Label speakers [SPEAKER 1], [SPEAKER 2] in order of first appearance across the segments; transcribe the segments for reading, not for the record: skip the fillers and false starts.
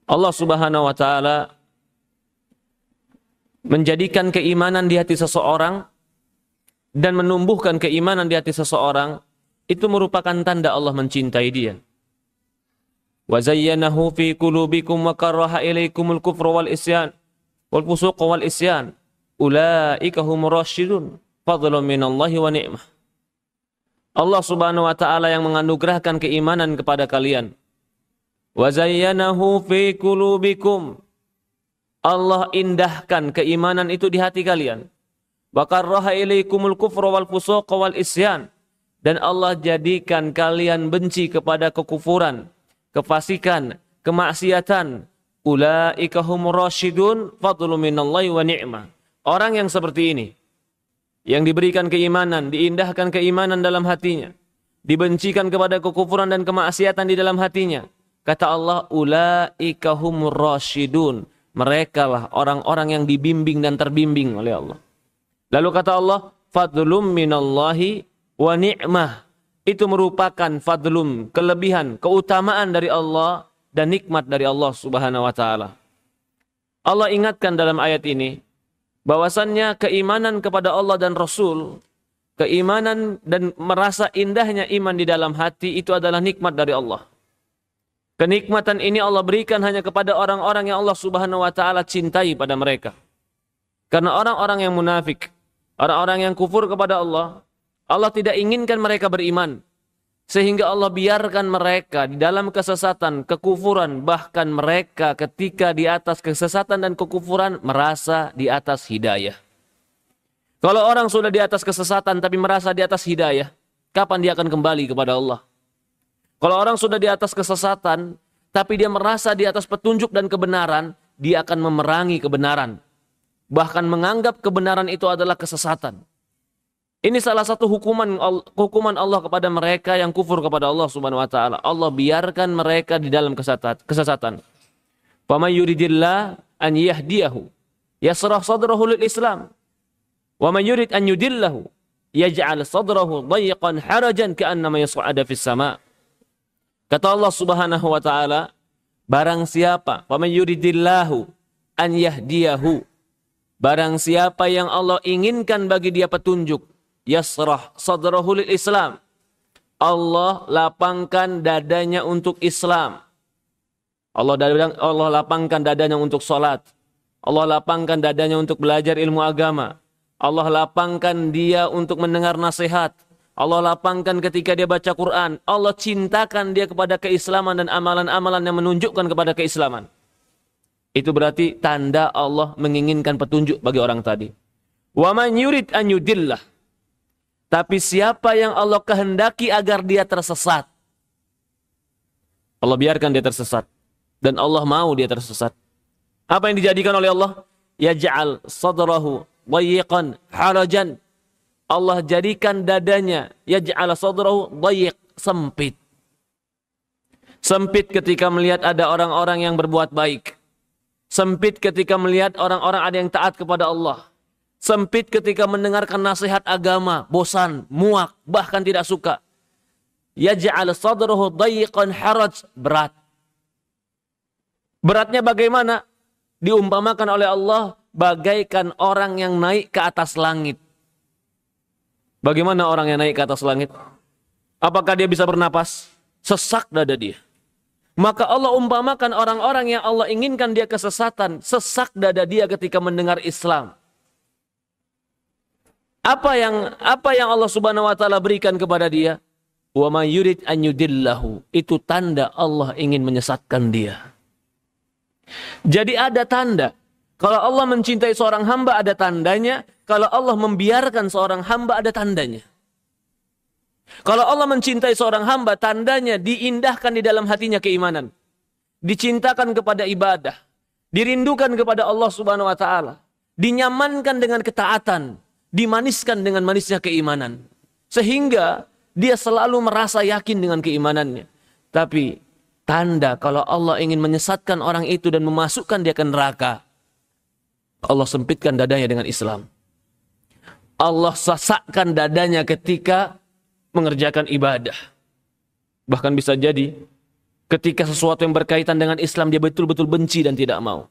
[SPEAKER 1] Allah Subhanahu wa taala menjadikan keimanan di hati seseorang dan menumbuhkan keimanan di hati seseorang, itu merupakan tanda Allah mencintai dia. Wa zayyanahu fi qulubikum wa karaha ilaikumul kufra wal isyan wal fusuq wal isyan ulaika humur rasyidun fadlun minallahi wa ni'mah. Allah Subhanahu wa taala yang menganugerahkan keimanan kepada kalian. Wa zayyanahu fi qulubikum, Allah indahkan keimanan itu di hati kalian. Wa karaha ilaikumul kufra wal fusuq wal isyan, dan Allah jadikan kalian benci kepada kekufuran, kefasikan, kemaksiatan. Ulaika humur rasyidun fadlun minallahi wa ni'mah. Orang yang seperti ini, yang diberikan keimanan, diindahkan keimanan dalam hatinya, dibencikan kepada kekufuran dan kemaksiatan di dalam hatinya, kata Allah, ulaika humur rasyidun, mereka lah orang-orang yang dibimbing dan terbimbing oleh Allah. Lalu kata Allah, fadlum minallahi wa ni'mah. Itu merupakan fadlum, kelebihan, keutamaan dari Allah dan nikmat dari Allah Subhanahu wa taala. Allah ingatkan dalam ayat ini bahwasannya keimanan kepada Allah dan Rasul, keimanan dan merasa indahnya iman di dalam hati itu adalah nikmat dari Allah. Kenikmatan ini Allah berikan hanya kepada orang-orang yang Allah Subhanahu wa taala cintai pada mereka. Karena orang-orang yang munafik, orang-orang yang kufur kepada Allah, Allah tidak inginkan mereka beriman. Sehingga Allah biarkan mereka di dalam kesesatan, kekufuran, bahkan mereka ketika di atas kesesatan dan kekufuran merasa di atas hidayah. Kalau orang sudah di atas kesesatan tapi merasa di atas hidayah, kapan dia akan kembali kepada Allah? Kalau orang sudah di atas kesesatan tapi dia merasa di atas petunjuk dan kebenaran, dia akan memerangi kebenaran. Bahkan menganggap kebenaran itu adalah kesesatan. Ini salah satu hukuman Allah kepada mereka yang kufur kepada Allah Subhanahu wa taala. Allah biarkan mereka di dalam kesesatan. Faman yuridillah an yahdiyahu yasrah sadrahu lil Islam. Wa man yurid an yudillahu yaj'al sadrahu dayyqan harajan ka'annama yas'adu fis sama'. Kata Allah Subhanahu wa taala, barang siapa faman yuridillahu an yahdiyahu, barang siapa yang Allah inginkan bagi dia petunjuk, yasrah sadrahu lil Islam, Allah lapangkan dadanya untuk Islam. Allah lapangkan dadanya untuk salat. Allah lapangkan dadanya untuk belajar ilmu agama. Allah lapangkan dia untuk mendengar nasihat. Allah lapangkan ketika dia baca Quran. Allah cintakan dia kepada keislaman dan amalan-amalan yang menunjukkan kepada keislaman. Itu berarti tanda Allah menginginkan petunjuk bagi orang tadi. Wa man yurid an yudillah. Tapi siapa yang Allah kehendaki agar dia tersesat, Allah biarkan dia tersesat. Dan Allah mau dia tersesat. Apa yang dijadikan oleh Allah? Yaj'al sadrahu dayyqan harajan. Allah jadikan dadanya, yaj'al sadrahu dayyq, sempit. Sempit ketika melihat ada orang-orang yang berbuat baik. Sempit ketika melihat orang-orang ada yang taat kepada Allah. Sempit ketika mendengarkan nasihat agama, bosan, muak, bahkan tidak suka. Yaj'al sadrahu dayyqan haraj, berat. Beratnya bagaimana? Diumpamakan oleh Allah bagaikan orang yang naik ke atas langit. Bagaimana orang yang naik ke atas langit? Apakah dia bisa bernapas? Sesak dada dia. Maka Allah umpamakan orang-orang yang Allah inginkan dia kesesatan, sesak dada dia ketika mendengar Islam. Apa yang Allah Subhanahu wa taala berikan kepada dia? Wa may yurid an yudillahu. Itu tanda Allah ingin menyesatkan dia. Jadi ada tanda. Kalau Allah mencintai seorang hamba ada tandanya. Kalau Allah membiarkan seorang hamba ada tandanya. Kalau Allah mencintai seorang hamba, tandanya diindahkan di dalam hatinya keimanan. Dicintakan kepada ibadah. Dirindukan kepada Allah Subhanahu wa taala. Dinyamankan dengan ketaatan. Dimaniskan dengan manisnya keimanan. Sehingga dia selalu merasa yakin dengan keimanannya. Tapi tanda kalau Allah ingin menyesatkan orang itu dan memasukkan dia ke neraka, Allah sempitkan dadanya dengan Islam. Allah sesakkan dadanya ketika mengerjakan ibadah. Bahkan bisa jadi Ketika sesuatu yang berkaitan dengan Islam dia betul-betul benci dan tidak mau.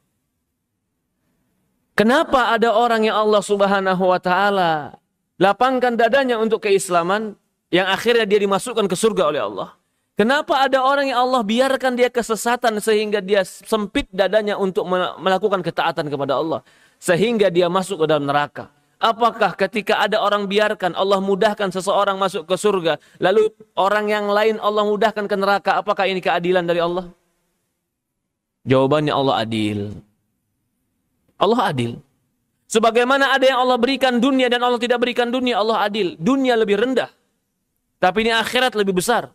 [SPEAKER 1] Kenapa ada orang yang Allah Subhanahu wa taala lapangkan dadanya untuk keislaman yang akhirnya dia dimasukkan ke surga oleh Allah? Kenapa ada orang yang Allah biarkan dia kesesatan sehingga dia sempit dadanya untuk melakukan ketaatan kepada Allah sehingga dia masuk ke dalam neraka? Apakah ketika ada orang biarkan Allah mudahkan seseorang masuk ke surga, lalu orang yang lain Allah mudahkan ke neraka, apakah ini keadilan dari Allah? Jawabannya Allah adil. Allah adil. Sebagaimana ada yang Allah berikan dunia dan Allah tidak berikan dunia, Allah adil. Dunia lebih rendah, tapi ini akhirat lebih besar.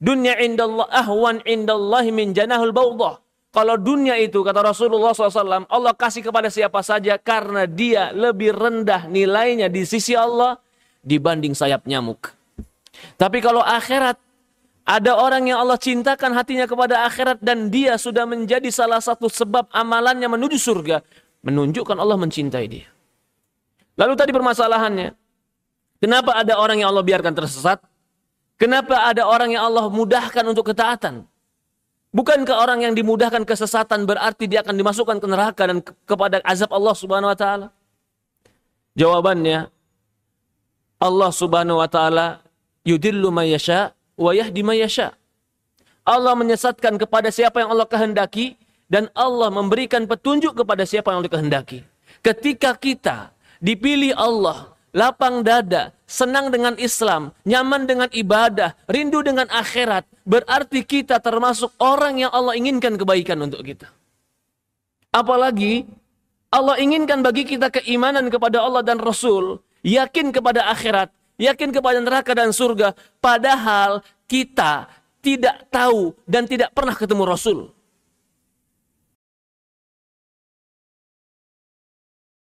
[SPEAKER 1] Dunia indallah ahwan indallahi min janahul bawdah. Kalau dunia itu, kata Rasulullah SAW, Allah kasih kepada siapa saja karena dia lebih rendah nilainya di sisi Allah dibanding sayap nyamuk. Tapi kalau akhirat, ada orang yang Allah cintakan hatinya kepada akhirat dan dia sudah menjadi salah satu sebab amalannya menuju surga, menunjukkan Allah mencintai dia. Lalu tadi permasalahannya, kenapa ada orang yang Allah biarkan tersesat? Kenapa ada orang yang Allah mudahkan untuk ketaatan? Bukankah orang yang dimudahkan kesesatan berarti dia akan dimasukkan ke neraka dan kepada azab Allah Subhanahu wa taala? Jawabannya, Allah Subhanahu wa taala yudillu may yasha wa yahdi may yasha. Allah menyesatkan kepada siapa yang Allah kehendaki dan Allah memberikan petunjuk kepada siapa yang Allah kehendaki. Ketika kita dipilih Allah, lapang dada, senang dengan Islam, nyaman dengan ibadah, rindu dengan akhirat, berarti kita termasuk orang yang Allah inginkan kebaikan untuk kita. Apalagi Allah inginkan bagi kita keimanan kepada Allah dan Rasul, yakin kepada akhirat, yakin kepada neraka dan surga, padahal kita tidak tahu dan tidak pernah ketemu Rasul.